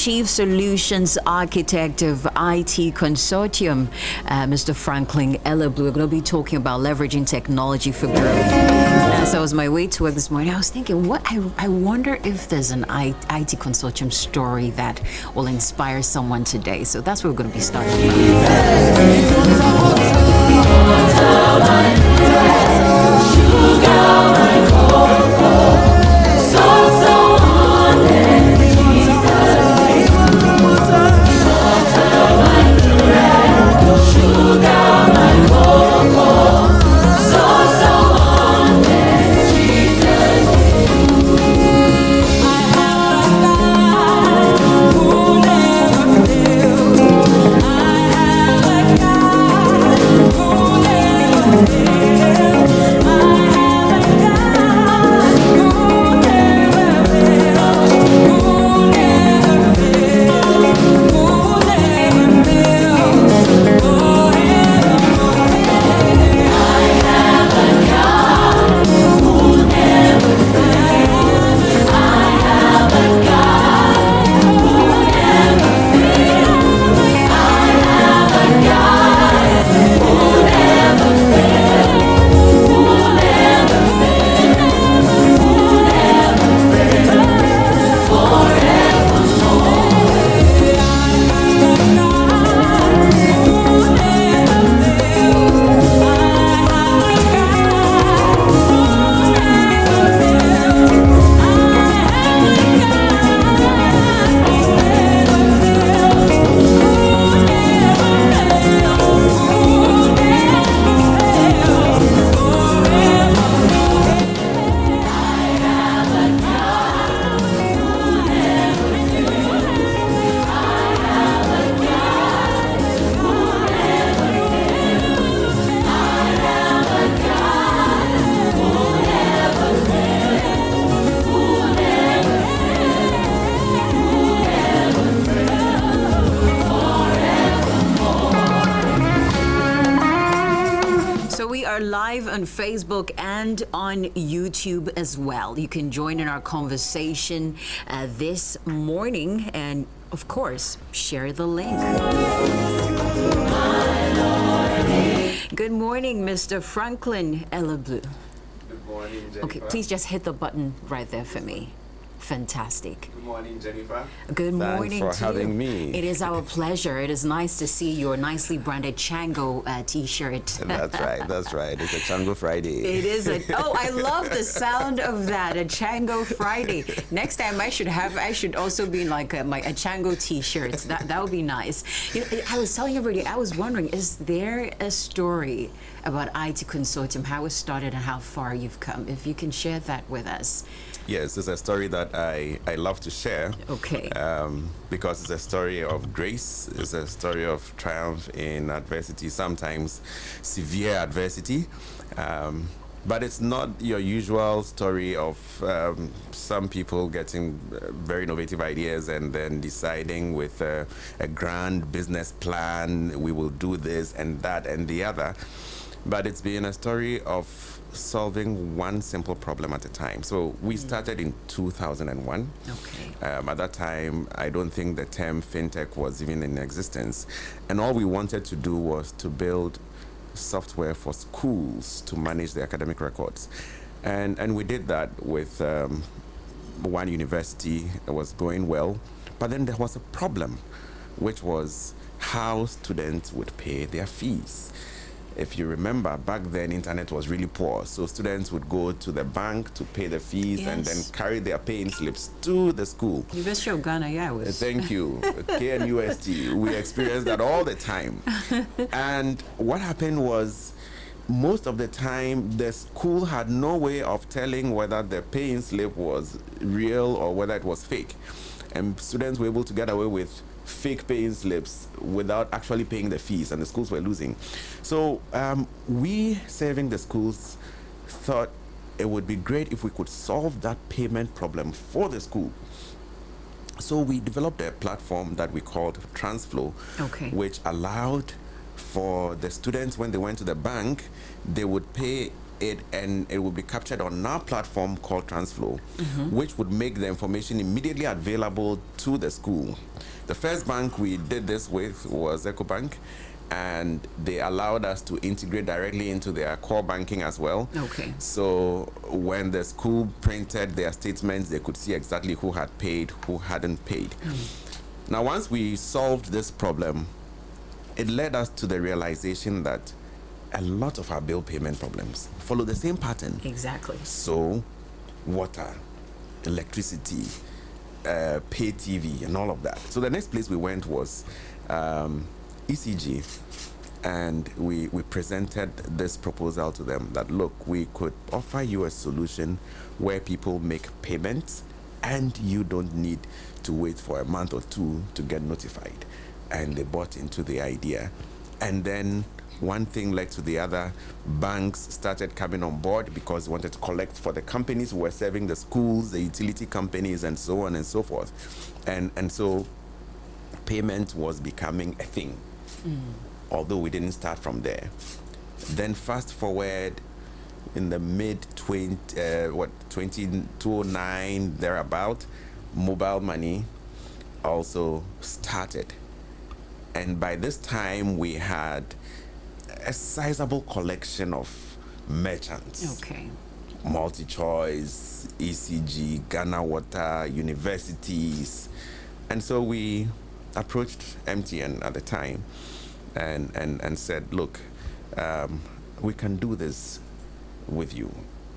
Chief Solutions Architect of IT Consortium, Mr. Franklin Eleblu. We're going to be talking about leveraging technology for growth. As I was on my way to work this morning, I was thinking, I wonder if there's an IT Consortium story that will inspire someone today. So that's what we're going to be starting live on Facebook and on YouTube as well. You can join in our conversation this morning and, of course, share the link. Good morning, Mr. Franklin Eleblu. Good morning, Jennifer. Okay, please just hit the button right there for me. Fantastic. Good morning, Jennifer. Good morning. Thanks for having me. It is our pleasure. It is nice to see your nicely branded Chango t-shirt. That's right. That's right. It's a Chango Friday. It is oh, I love the sound of that. A Chango Friday. Next time I should also be like a Chango t-shirt. That would be nice. You know, I was telling everybody, I was wondering, is there a story about IT Consortium, how it started and how far you've come? If you can share that with us. Yes, it's a story that I love to share. Okay. Because it's a story of grace. It's a story of triumph in adversity, sometimes severe adversity. But it's not your usual story of some people getting very innovative ideas and then deciding with a grand business plan, we will do this and that and the other. But it's been a story of solving one simple problem at a time. So we started in 2001. Okay. At that time, I don't think the term fintech was even in existence. And all we wanted to do was to build software for schools to manage the academic records. And we did that with one university. It was going well. But then there was a problem, which was how students would pay their fees. If you remember, back then, internet was really poor. So students would go to the bank to pay the fees and then carry their paying slips to the school. University of Ghana, yeah, I was. Thank you. KNUST. We experienced that all the time. And what happened was, most of the time, the school had no way of telling whether the paying slip was real or whether it was fake. And students were able to get away with fake paying slips without actually paying the fees, and the schools were losing. So we, serving the schools, thought it would be great if we could solve that payment problem for the school. So we developed a platform that we called Transflow, which allowed for the students, when they went to the bank, they would pay it, and it would be captured on our platform called Transflow, which would make the information immediately available to the school. The first bank we did this with was EcoBank, and they allowed us to integrate directly into their core banking as well. Okay. So when the school printed their statements, they could see exactly who had paid, who hadn't paid. Now, once we solved this problem, it led us to the realization that a lot of our bill payment problems follow the same pattern. Exactly. So, water, electricity, pay TV, and all of that. So the next place we went was ECG, and we presented this proposal to them that, look, we could offer you a solution where people make payments and you don't need to wait for a month or two to get notified. And they bought into the idea. And then one thing led to the other. Banks started coming on board because they wanted to collect for the companies who were serving the schools, the utility companies, and so on and so forth. And so payment was becoming a thing, although we didn't start from there. Then fast forward in the mid 2009 thereabout, mobile money also started. And by this time, we had a sizable collection of merchants. Okay. Multi-choice, ECG, Ghana Water, universities. And so we approached MTN at the time and said, look, we can do this with you.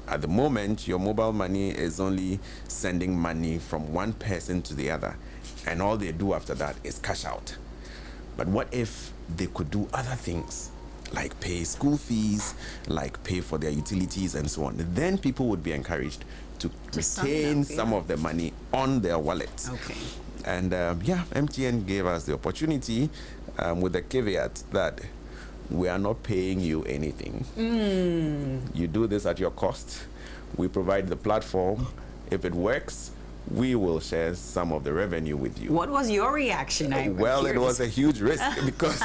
At the moment, your mobile money is only sending money from one person to the other, and all they do after that is cash out. But what if they could do other things, like pay school fees, like pay for their utilities and so on? Then people would be encouraged to retain some of the money on their wallets. Okay. And MTN gave us the opportunity with the caveat that we are not paying you anything. You do this at your cost. We provide the platform. If it works, we will share some of the revenue with you. What was your reaction? Well, it was a huge risk because,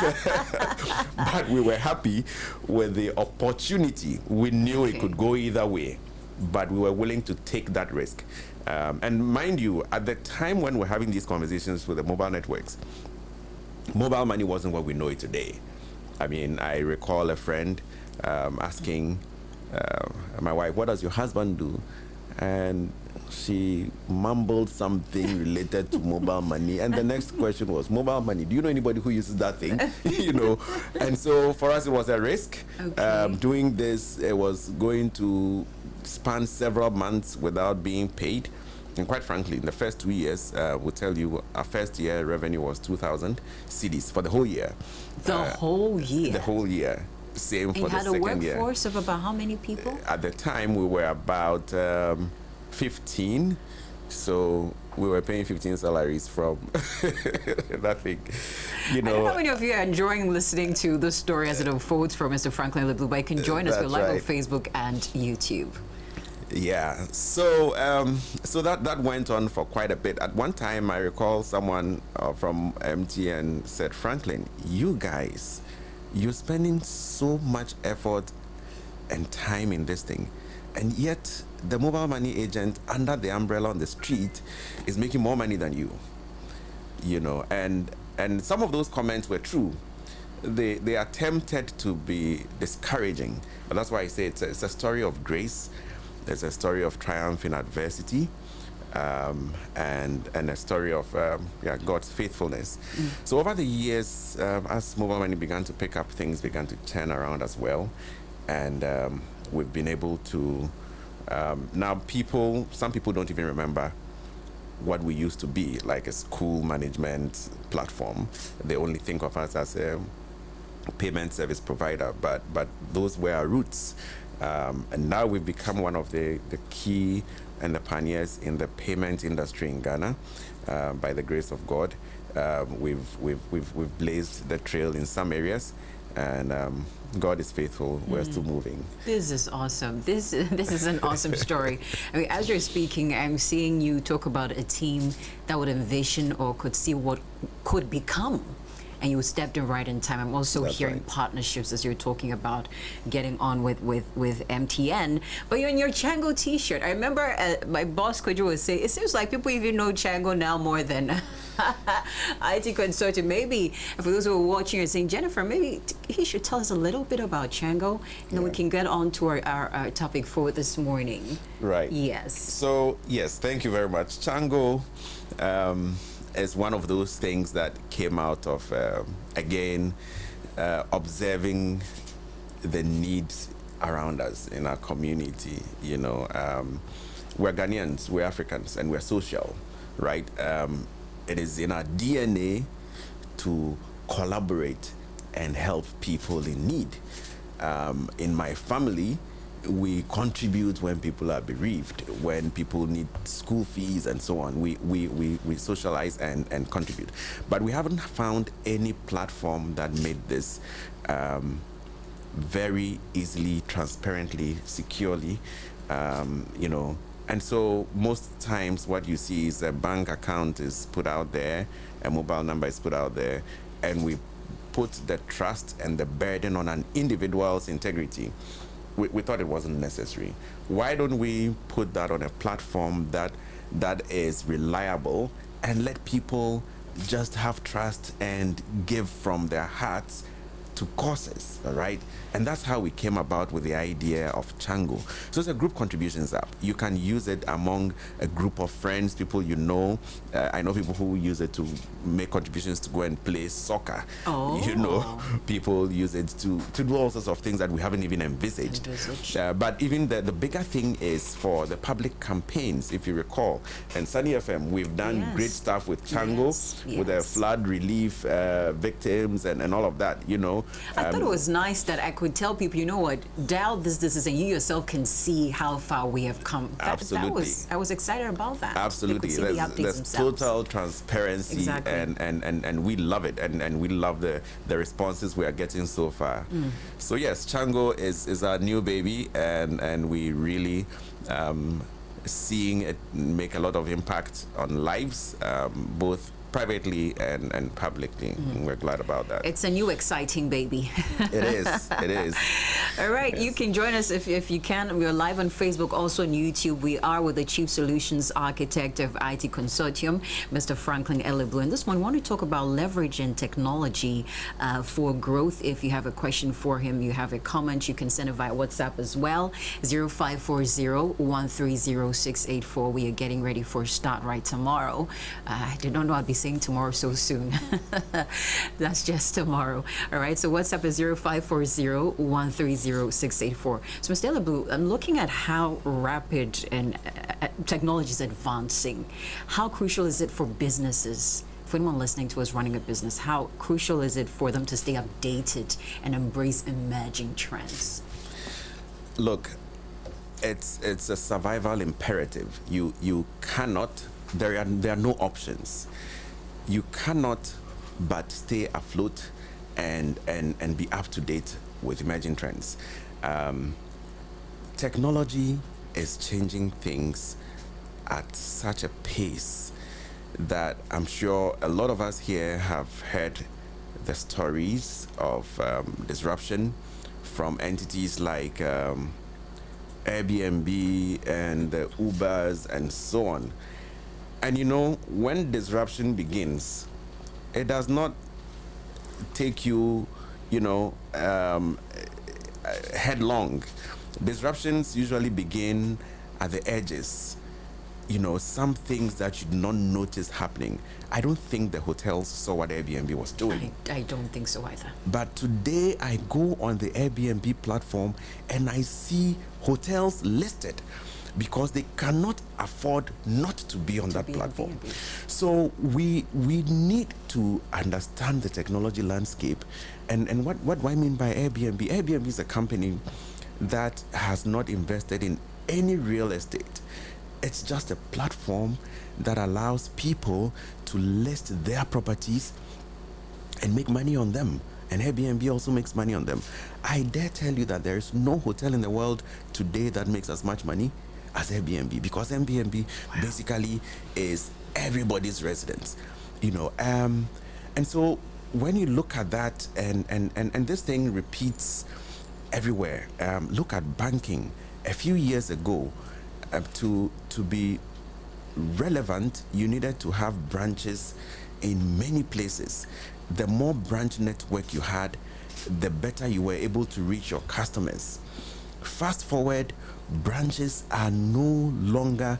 but we were happy with the opportunity. We knew it could go either way, but we were willing to take that risk. And mind you, at the time when we're having these conversations with the mobile networks, mobile money wasn't what we know it today. I mean, I recall a friend asking my wife, what does your husband do? And she mumbled something related to mobile money, and the next question was, mobile money, do you know anybody who uses that thing? You know, and so for us it was a risk. Doing this, it was going to span several months without being paid, and quite frankly, in the first 2 years, we'll tell you, our first year revenue was 2,000 cedis for the whole year. The whole year? The whole year. Same for the second year. You had a workforce of about how many people? At the time, we were about 15, so we were paying 15 salaries from nothing. You know, I don't know how many of you are enjoying listening to the story as it unfolds for Mr. Franklin Eleblu, but you can join us. We're live on Facebook and YouTube. Yeah, so so that went on for quite a bit. At one time, I recall someone from MTN said, Franklin, you guys, you're spending so much effort and time in this thing, and yet the mobile money agent under the umbrella on the street is making more money than you. You know, and some of those comments were true. They attempted to be discouraging, but that's why I say it's a story of grace. There's a story of triumph in adversity, and a story of God's faithfulness. So over the years, as mobile money began to pick up, things began to turn around as well, and we've been able to now some people don't even remember what we used to be, like a school management platform. They only think of us as a payment service provider, but those were our roots. And now we've become one of the key and the pioneers in the payment industry in Ghana. By the grace of God, we've blazed the trail in some areas, and God is faithful. We're still moving. This is awesome. This is an awesome story. I mean, as you're speaking, I'm seeing you talk about a team that would envision or could see what could become and you stepped in right in time. I'm also That's hearing right. partnerships as you're talking about getting on with MTN. But you're in your Chango t-shirt. I remember my boss Kojo was saying, it seems like people even know Chango now more than IT Consortium. Maybe for those who are watching and saying, Jennifer, maybe he should tell us a little bit about Chango, and then we can get on to our topic for this morning. Right. Yes. So, yes, thank you very much. Chango is one of those things that came out of, again, observing the needs around us in our community. You know, we're Ghanaians, we're Africans, and we're social, right? It is in our DNA to collaborate and help people in need. In my family, we contribute when people are bereaved, when people need school fees and so on. We socialize and contribute. But we haven't found any platform that made this very easily, transparently, securely, you know. And so most times what you see is a bank account is put out there, a mobile number is put out there, and we put the trust and the burden on an individual's integrity. We thought it wasn't necessary. Why don't we put that on a platform that is reliable and let people just have trust and give from their hearts to causes, all right? And that's how we came about with the idea of Chango. So it's a group contributions app. You can use it among a group of friends, people you know. I know people who use it to make contributions to go and play soccer. Oh. You know, people use it to do all sorts of things that we haven't even envisaged. But even the bigger thing is for the public campaigns, if you recall. And Sunny FM, we've done great stuff with Chango, with the flood relief victims and all of that, you know. I thought it was nice that I could tell people, you know what, dial this is, and you yourself can see how far we have come. Absolutely. I was excited about that. Absolutely. There's total transparency, exactly. and we love it, and we love the responses we are getting so far. So yes, Chango is our new baby, and we really seeing it make a lot of impact on lives, both privately and publicly. We're glad about that. It's a new exciting baby. It is. It is. All right, Yes. you can join us if you can. We're live on Facebook, also on YouTube. We are with the Chief Solutions Architect of IT Consortium, Mr. Franklin Eleblu. And this one, we want to talk about leveraging technology for growth. If you have a question for him, you have a comment, you can send it via WhatsApp as well. 0540-130-684. We are getting ready for start right tomorrow. I did not know I'd be saying tomorrow so soon. That's just tomorrow. All right, so WhatsApp is 0540-130-684. So Mr. Eleblu, I'm looking at how rapid and technology is advancing. How crucial is it for businesses? For anyone listening to us running a business, how crucial is it for them to stay updated and embrace emerging trends? Look, it's a survival imperative. You cannot. There are no options. You cannot but stay afloat and be up to date with emerging trends. Technology is changing things at such a pace that I'm sure a lot of us here have heard the stories of disruption from entities like Airbnb and the Ubers and so on. And you know, when disruption begins, it does not take you, you know, headlong. Disruptions usually begin at the edges. You know, some things that you did not notice happening. I don't think the hotels saw what Airbnb was doing. I don't think so either. But today I go on the Airbnb platform and I see hotels listed because they cannot afford not to be on that platform. So we need to understand the technology landscape. And what do I mean by Airbnb? Airbnb is a company that has not invested in any real estate. It's just a platform that allows people to list their properties and make money on them. And Airbnb also makes money on them. I dare tell you that there is no hotel in the world today that makes as much money as Airbnb, because Airbnb basically is everybody's residence, you know. And so when you look at that, and this thing repeats everywhere. Look at banking. A few years ago, to be relevant, you needed to have branches in many places. The more branch network you had, the better you were able to reach your customers. Fast forward, branches are no longer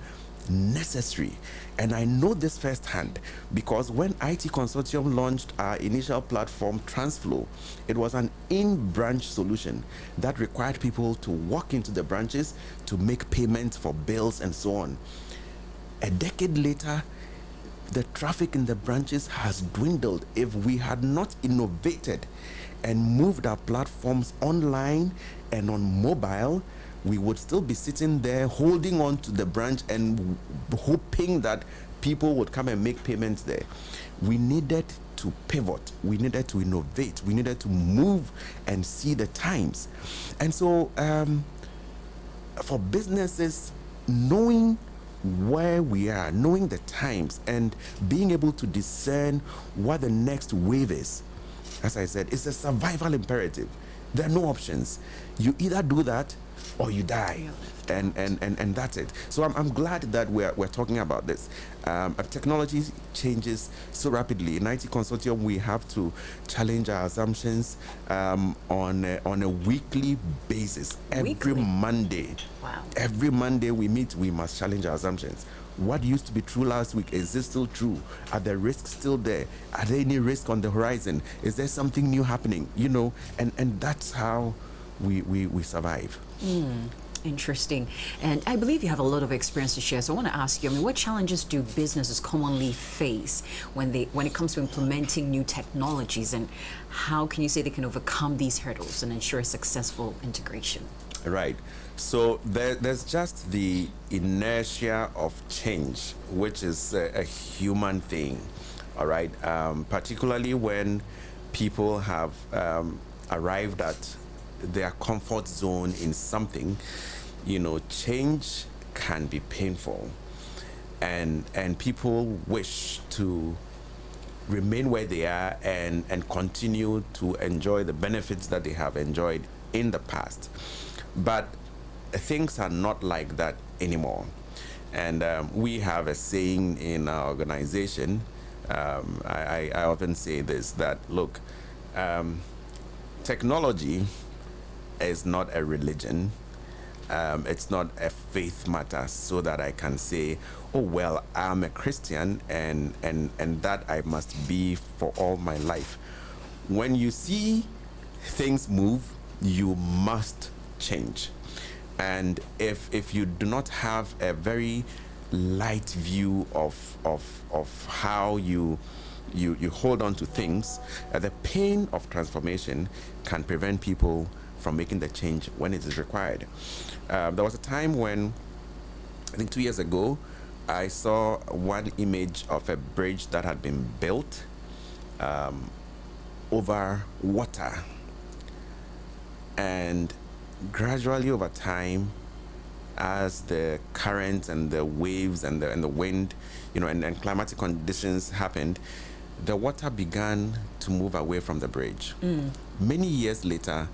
necessary. And I know this firsthand because when IT Consortium launched our initial platform, Transflow, it was an in-branch solution that required people to walk into the branches to make payments for bills and so on. A decade later, the traffic in the branches has dwindled. If we had not innovated and moved our platforms online and on mobile, we would still be sitting there holding on to the branch and hoping that people would come and make payments there. We needed to pivot, we needed to innovate, we needed to move and see the times. And so for businesses, knowing where we are, knowing the times, and being able to discern what the next wave is, as I said, it's a survival imperative. There are no options. You either do that or you die, and that's it. So I'm glad that we're talking about this. Technology changes so rapidly. In IT Consortium, we have to challenge our assumptions on a weekly basis. Every Monday. Wow. Every Monday we meet, we must challenge our assumptions. What used to be true last week, is this still true? Are the risks still there? Are there any risk on the horizon? Is there something new happening? You know, and that's how we survive. Interesting. And I believe you have a lot of experience to share. So I want to ask you, I mean, what challenges do businesses commonly face when it comes to implementing new technologies, and how can you say they can overcome these hurdles and ensure a successful integration? Right. So there's just the inertia of change, which is a human thing. All right. Particularly when people have arrived at their comfort zone in something, you know, change can be painful, and people wish to remain where they are and continue to enjoy the benefits that they have enjoyed in the past. But things are not like that anymore. And we have a saying in our organization. I often say this, that look, technology is not a religion. It's not a faith matter, so that I can say, oh well, I'm a Christian and that I must be for all my life. When you see things move, you must change. And if you do not have a very light view of how you hold on to things, the pain of transformation can prevent people from making the change when it is required. There was a time when, I think 2 years ago, I saw one image of a bridge that had been built over water, and gradually over time, as the currents and the waves and the wind, you know, and climatic conditions happened, the water began to move away from the bridge. Many years later,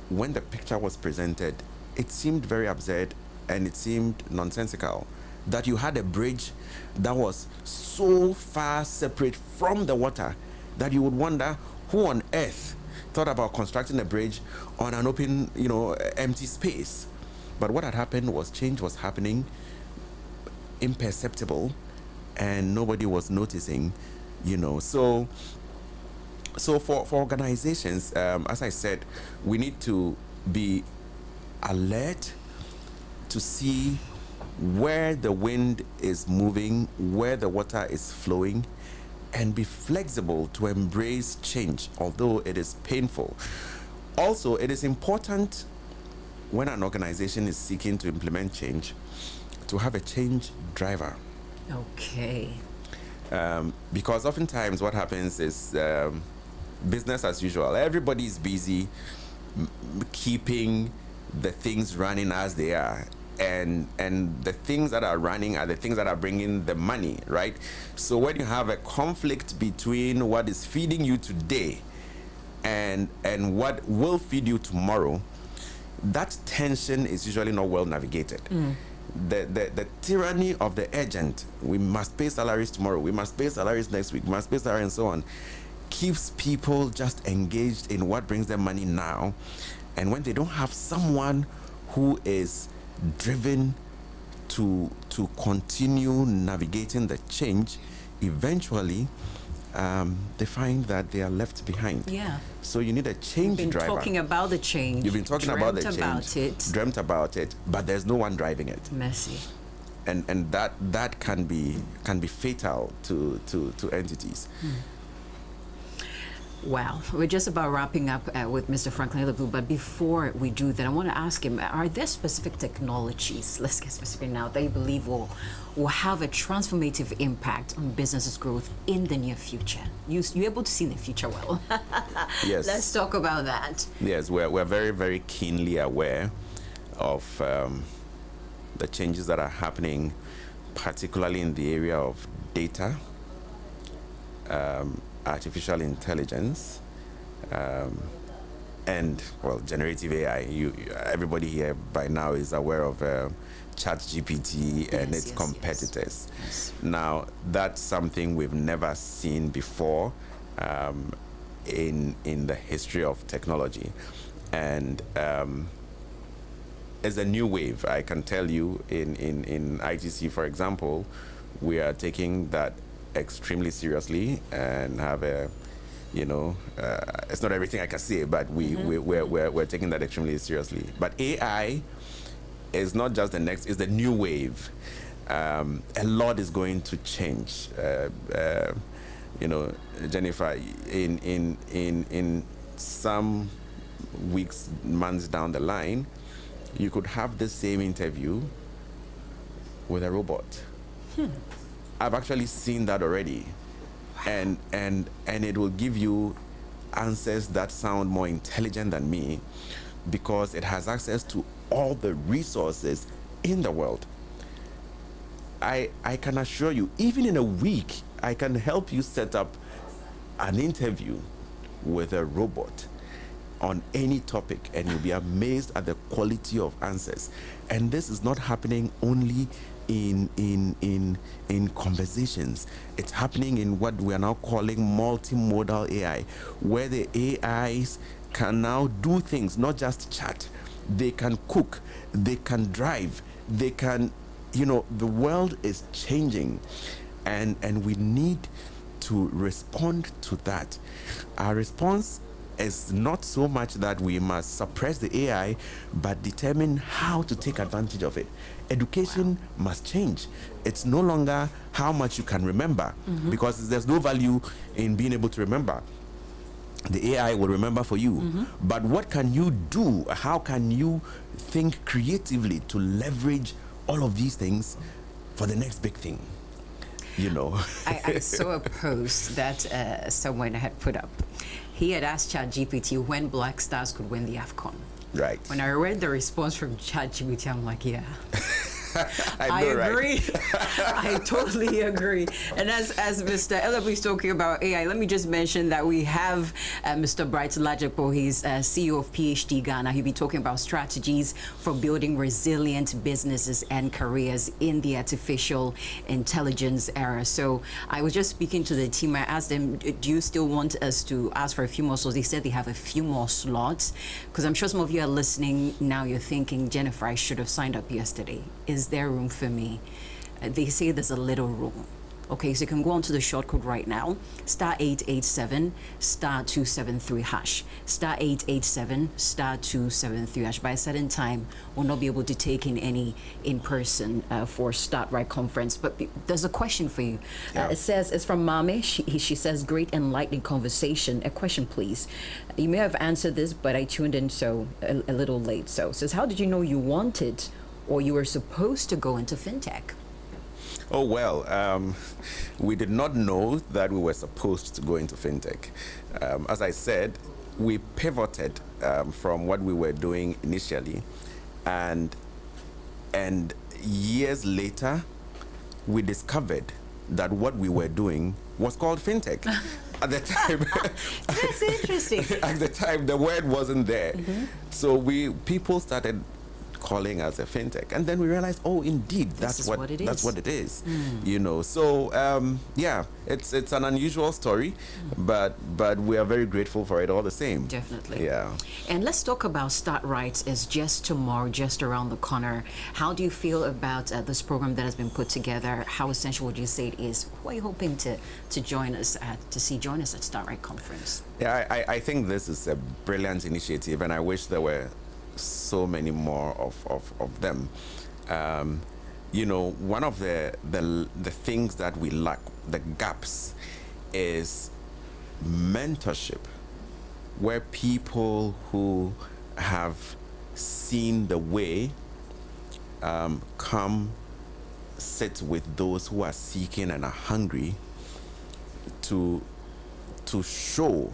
when the picture was presented, it seemed very absurd and it seemed nonsensical that you had a bridge that was so far separate from the water that you would wonder who on earth thought about constructing a bridge on an open, you know, empty space. But what had happened was change was happening, imperceptible, and nobody was noticing, you know. So for organizations, as I said, we need to be alert to see where the wind is moving, where the water is flowing, and be flexible to embrace change, although it is painful. Also, it is important when an organization is seeking to implement change to have a change driver. Okay. Because oftentimes what happens is business as usual. Everybody is busy keeping the things running as they are. and the things that are running are the things that are bringing the money, right? So when you have a conflict between what is feeding you today and what will feed you tomorrow, that tension is usually not well navigated. The tyranny of the agent, we must pay salaries tomorrow, we must pay salaries next week, we must pay salaries, and so on, keeps people just engaged in what brings them money now. And when they don't have someone who is driven to continue navigating the change, eventually they find that they are left behind. Yeah. So you need a change driver. You've been talking about the change. You've been talking about the change. Dreamt about it. But there's no one driving it. Messy. And that can be fatal to entities. Wow, we're just about wrapping up with Mr. Franklin Eleblu, but before we do that, I want to ask him, are there specific technologies, let's get specific now, that you believe will have a transformative impact on business's growth in the near future? You're able to see in the future well. Yes. Let's talk about that. Yes, we're very, very keenly aware of the changes that are happening, particularly in the area of data, artificial intelligence, and well, generative AI. Everybody here by now is aware of ChatGPT and its competitors. Yes. Now, that's something we've never seen before in the history of technology, and it's a new wave. I can tell you, in ITC, for example, we are taking that extremely seriously and have a, it's not everything I can say, but we're taking that extremely seriously. But AI is not just the next, it's the new wave. A lot is going to change. Jennifer, in some weeks, months down the line, you could have the same interview with a robot. I've actually seen that already. And it will give you answers that sound more intelligent than me, because it has access to all the resources in the world. I can assure you, even in a week, I can help you set up an interview with a robot on any topic, and you'll be amazed at the quality of answers. And this is not happening only in conversations. It's happening in what we are now calling multimodal AI, where the AIs can now do things, not just chat. They can cook, they can drive, they can, the world is changing, and we need to respond to that. Our response is not so much that we must suppress the AI, but determine how to take advantage of it. Education must change. It's no longer how much you can remember, because there's no value in being able to remember. The AI will remember for you. But what can you do? How can you think creatively to leverage all of these things for the next big thing? I saw a post that someone had put up. He had asked ChatGPT when Black Stars could win the AFCON. Right. When I read the response from ChatGPT, I'm like, yeah. I agree. Right? I totally agree. And as Mr. Eleblu is talking about AI, let me just mention that we have Mr. Bright Lajepo. He's CEO of PhD Ghana. He'll be talking about strategies for building resilient businesses and careers in the artificial intelligence era. So I was just speaking to the team. I asked them, do you still want us to ask for a few more slots? They said they have a few more slots, because I'm sure some of you are listening now. You're thinking, Jennifer, I should have signed up yesterday. Is there room for me? They say there's a little room. Okay, so you can go onto the short code right now, *887 *273 hash, *887 *273 hash. By a certain time, we'll not be able to take in any in-person for Start Right conference. But there's a question for you. It says, it's from Mame. She says, great enlightening conversation. A question, please. You may have answered this, but I tuned in a little late. So it says, how did you know you wanted or you were supposed to go into fintech? Oh, well, we did not know that we were supposed to go into fintech. As I said, we pivoted from what we were doing initially, and And years later, we discovered that what we were doing was called fintech. At the time, that's interesting. At the time, the word wasn't there. So people started calling us a fintech, and then we realized, oh, indeed, that's what it is. You know, so yeah, it's an unusual story, but we are very grateful for it all the same. Definitely. Yeah. And let's talk about Start Right. It's just tomorrow, just around the corner. How do you feel about this program that has been put together? How essential would you say it is? Who are you hoping to join us at Start Right conference? Yeah, I think this is a brilliant initiative, and I wish there were so many more of them. You know, one of the things that we lack, the gaps, is mentorship, where people who have seen the way come sit with those who are seeking and are hungry to show,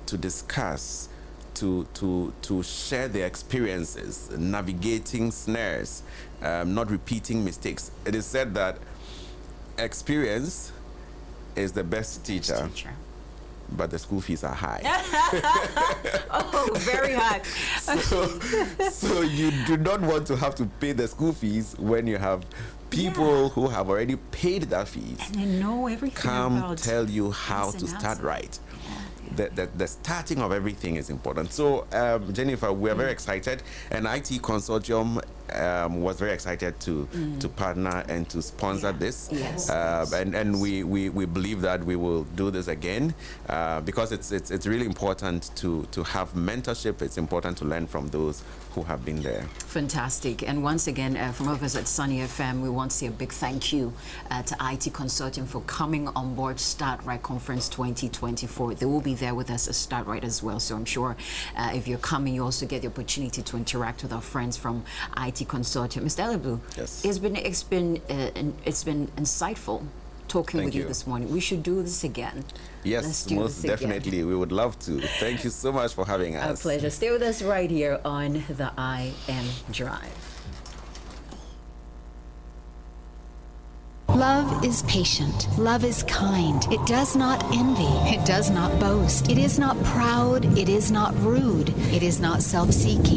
to discuss, to share their experiences, navigating snares, not repeating mistakes. It is said that experience is the best teacher, but the school fees are high. Oh, very high. So you do not want to have to pay the school fees when you have people who have already paid their fees. And they know everything come tell you how to start right. The starting of everything is important. So, Jennifer, we are very excited, and IT Consortium was very excited to partner and to sponsor this. Yes. And we believe that we will do this again because it's really important to have mentorship. It's important to learn from those who have been there. Fantastic. And once again, from us at Sunny FM, we want to say a big thank you to IT Consortium for coming on board Start Right Conference 2024. They will be there with us at Start Right as well. So I'm sure if you're coming, you also get the opportunity to interact with our friends from IT Consortium. Mr. Eleblu, yes, it's been insightful talking with you this morning. We should do this again. Yes, most definitely. We would love to. Thank you so much for having us. A pleasure. Stay with us right here on the iMDrive. Love is patient. Love is kind. It does not envy. It does not boast. It is not proud. It is not rude. It is not self-seeking.